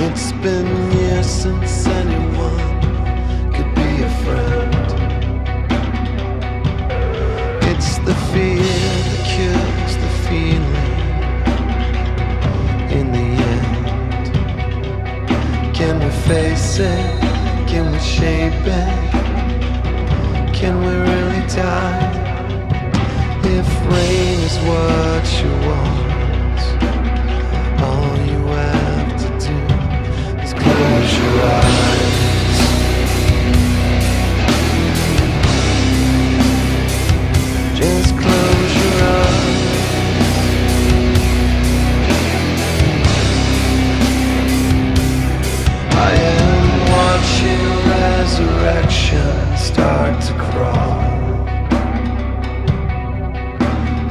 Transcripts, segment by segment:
It's been years since anyone could be a friend. It's the fear that kills the feeling in the end. Can we face it? Can we shape it? Can we really die? If rain is what you want, all you have to do is close your eyes. Just close your eyes. I am watching resurrection start to crawl.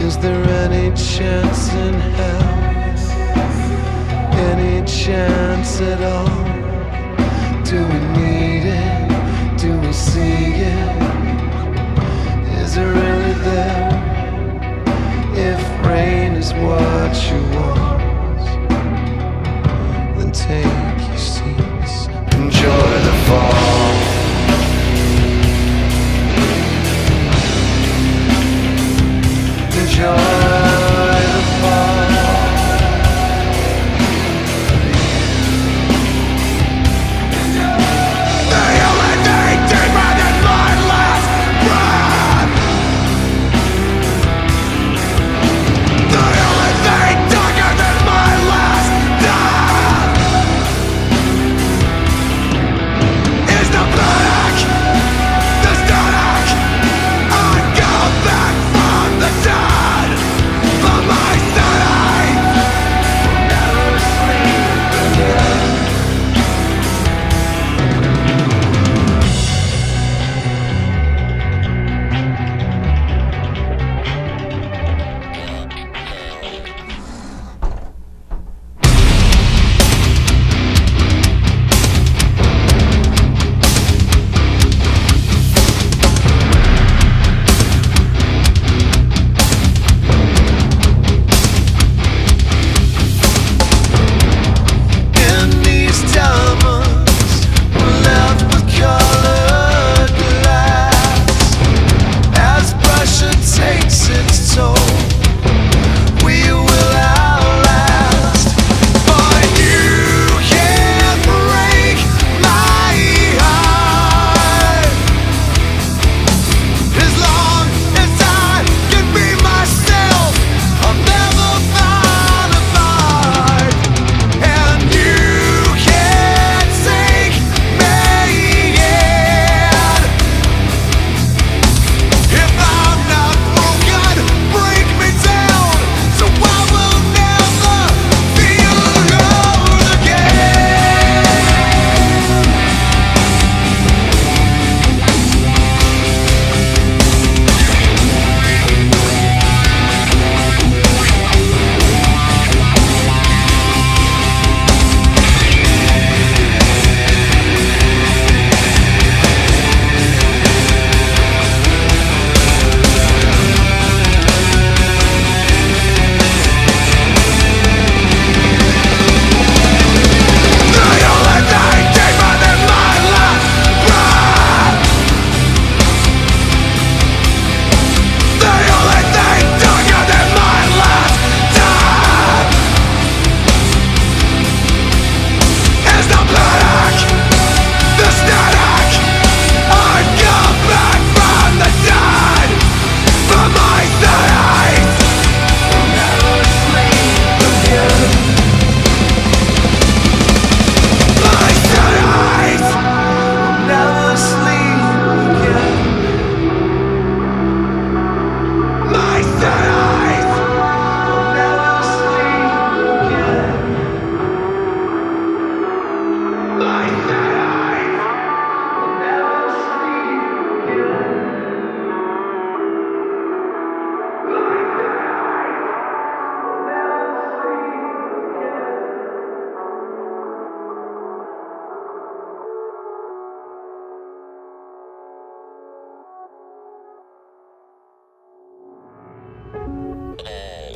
Is there any chance in hell? Any chance at all? Do we need it?